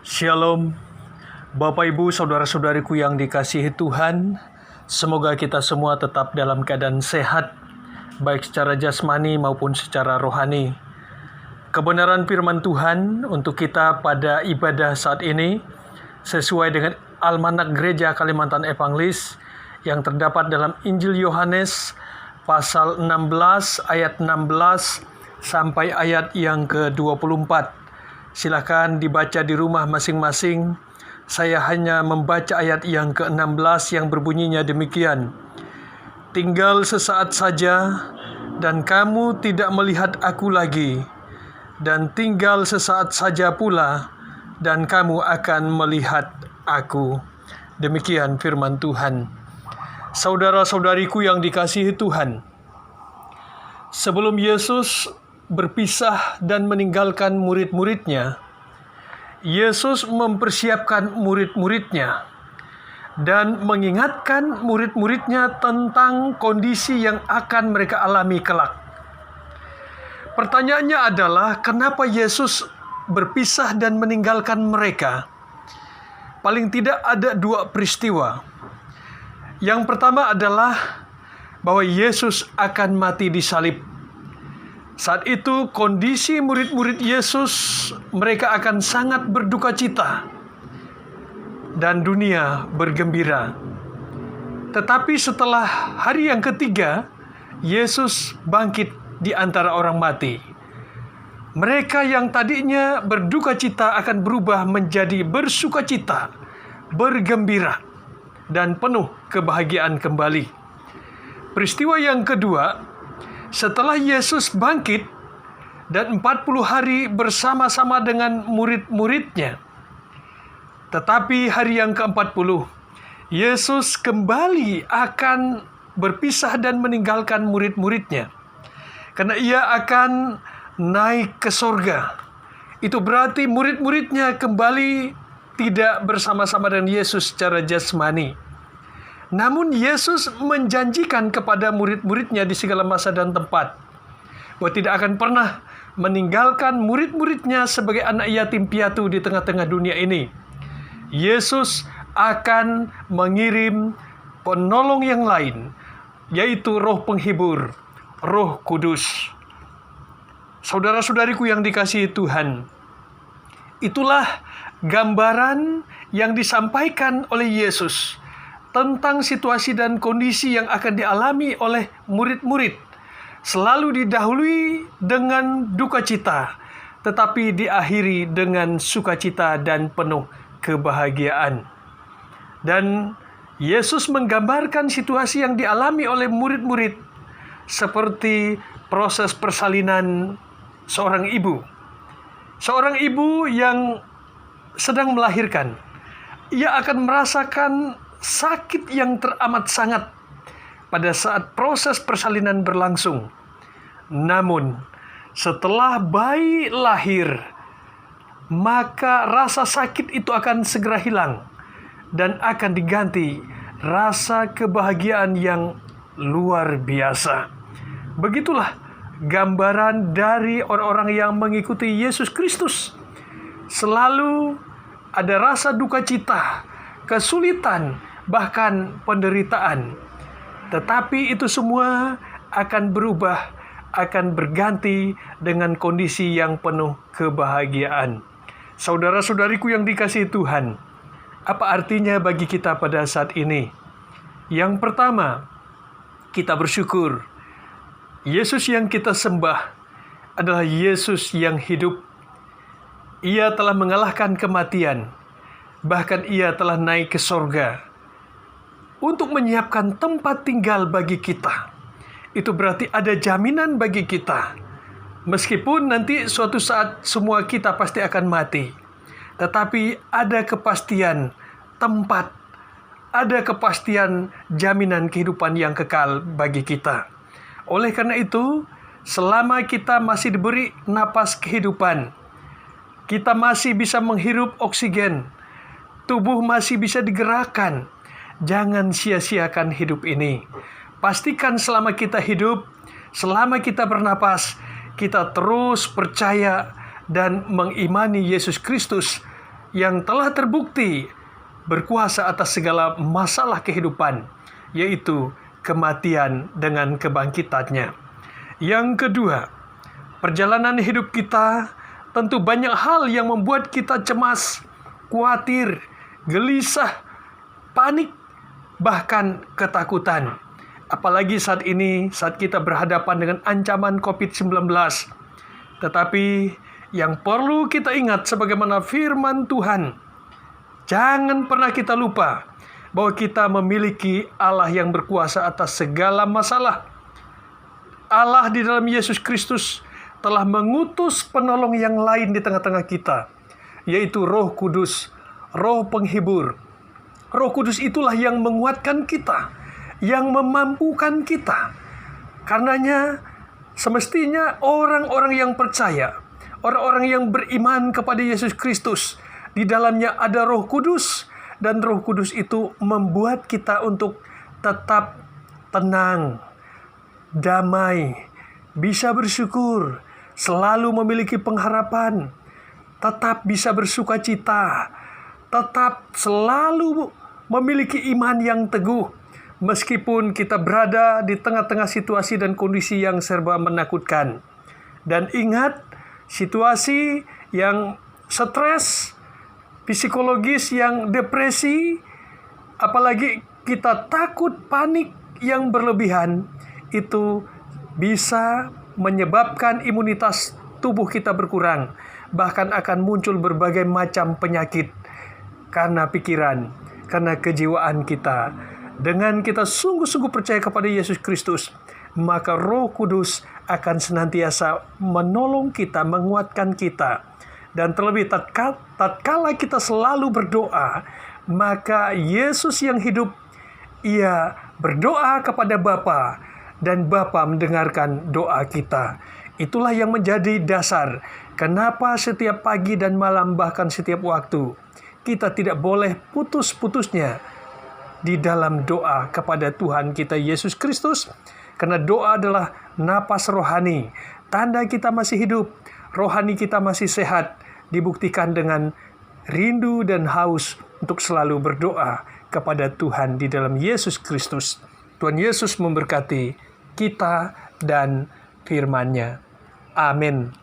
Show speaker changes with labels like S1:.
S1: Shalom, Bapak Ibu, Saudara-saudariku yang dikasihi Tuhan. Semoga kita semua tetap dalam keadaan sehat, baik secara jasmani maupun secara rohani. Kebenaran firman Tuhan untuk kita pada ibadah saat ini, sesuai dengan Almanak Gereja Kalimantan Evangelis, yang terdapat dalam Injil Yohanes, pasal 16, ayat 16, sampai ayat yang ke-24. Silakan dibaca di rumah masing-masing. Saya hanya membaca ayat yang ke-16 yang berbunyinya demikian. Tinggal sesaat saja, dan kamu tidak melihat aku lagi. Dan tinggal sesaat saja pula, dan kamu akan melihat aku. Demikian firman Tuhan. Saudara-saudariku yang dikasihi Tuhan, sebelum Yesus berpisah dan meninggalkan murid-muridnya, Yesus mempersiapkan murid-muridnya dan mengingatkan murid-muridnya tentang kondisi yang akan mereka alami kelak. Pertanyaannya adalah, kenapa Yesus berpisah dan meninggalkan mereka? Paling tidak ada dua peristiwa. Yang pertama adalah bahwa Yesus akan mati di salib. Saat itu kondisi murid-murid Yesus, mereka akan sangat berduka cita dan dunia bergembira. Tetapi setelah hari yang ketiga, Yesus bangkit di antara orang mati. Mereka yang tadinya berduka cita akan berubah menjadi bersuka cita, bergembira, dan penuh kebahagiaan kembali. Peristiwa yang kedua, setelah Yesus bangkit dan 40 hari bersama-sama dengan murid-muridnya. Tetapi hari yang ke-40, Yesus kembali akan berpisah dan meninggalkan murid-muridnya. Karena ia akan naik ke sorga. Itu berarti murid-muridnya kembali tidak bersama-sama dengan Yesus secara jasmani. Namun Yesus menjanjikan kepada murid-muridnya di segala masa dan tempat bahwa tidak akan pernah meninggalkan murid-muridnya sebagai anak yatim piatu di tengah-tengah dunia ini. Yesus akan mengirim penolong yang lain, yaitu Roh Penghibur, Roh Kudus. Saudara-saudariku yang dikasihi Tuhan, itulah gambaran yang disampaikan oleh Yesus tentang situasi dan kondisi yang akan dialami oleh murid-murid. Selalu didahului dengan duka cita, tetapi diakhiri dengan sukacita dan penuh kebahagiaan. Dan Yesus menggambarkan situasi yang dialami oleh murid-murid seperti proses persalinan seorang ibu. Seorang ibu yang sedang melahirkan, ia akan merasakan sakit yang teramat sangat pada saat proses persalinan berlangsung. Namun, setelah bayi lahir, maka rasa sakit itu akan segera hilang dan akan diganti rasa kebahagiaan yang luar biasa. Begitulah gambaran dari orang-orang yang mengikuti Yesus Kristus. Selalu ada rasa duka cita, kesulitan, bahkan penderitaan. Tetapi itu semua akan berubah, akan berganti dengan kondisi yang penuh kebahagiaan. Saudara-saudariku yang dikasihi Tuhan, apa artinya bagi kita pada saat ini? Yang pertama, kita bersyukur. Yesus yang kita sembah adalah Yesus yang hidup. Ia telah mengalahkan kematian. Bahkan ia telah naik ke sorga untuk menyiapkan tempat tinggal bagi kita. Itu berarti ada jaminan bagi kita. Meskipun nanti suatu saat semua kita pasti akan mati. Tetapi ada kepastian tempat. Ada kepastian jaminan kehidupan yang kekal bagi kita. Oleh karena itu, selama kita masih diberi napas kehidupan, kita masih bisa menghirup oksigen, tubuh masih bisa digerakkan. Jangan sia-siakan hidup ini. Pastikan selama kita hidup, selama kita bernapas, kita terus percaya dan mengimani Yesus Kristus yang telah terbukti berkuasa atas segala masalah kehidupan, yaitu kematian dengan kebangkitannya. Yang kedua, perjalanan hidup kita tentu banyak hal yang membuat kita cemas, khawatir, gelisah, panik, bahkan ketakutan. Apalagi saat ini, saat kita berhadapan dengan ancaman COVID-19. Tetapi yang perlu kita ingat sebagaimana firman Tuhan, jangan pernah kita lupa bahwa kita memiliki Allah yang berkuasa atas segala masalah. Allah di dalam Yesus Kristus telah mengutus penolong yang lain di tengah-tengah kita, yaitu Roh Kudus, Roh Penghibur. Roh Kudus itulah yang menguatkan kita, yang memampukan kita. Karenanya, semestinya orang-orang yang percaya, orang-orang yang beriman kepada Yesus Kristus, di dalamnya ada Roh Kudus, dan Roh Kudus itu membuat kita untuk tetap tenang, damai, bisa bersyukur, selalu memiliki pengharapan, tetap bisa bersukacita, tetap selalu memiliki iman yang teguh, meskipun kita berada di tengah-tengah situasi dan kondisi yang serba menakutkan. Dan ingat, situasi yang stres, psikologis yang depresi, apalagi kita takut, panik yang berlebihan, itu bisa menyebabkan imunitas tubuh kita berkurang. Bahkan akan muncul berbagai macam penyakit karena pikiran, karena kejiwaan kita. Dengan kita sungguh-sungguh percaya kepada Yesus Kristus, maka Roh Kudus akan senantiasa menolong kita, menguatkan kita. Dan terlebih tatkala kita selalu berdoa, maka Yesus yang hidup, Ia berdoa kepada Bapa, dan Bapa mendengarkan doa kita. Itulah yang menjadi dasar kenapa setiap pagi dan malam, bahkan setiap waktu, kita tidak boleh putus-putusnya di dalam doa kepada Tuhan kita Yesus Kristus. Karena doa adalah napas rohani, tanda kita masih hidup, rohani kita masih sehat, dibuktikan dengan rindu dan haus untuk selalu berdoa kepada Tuhan di dalam Yesus Kristus. Tuhan Yesus memberkati kita dan firman-Nya. Amin.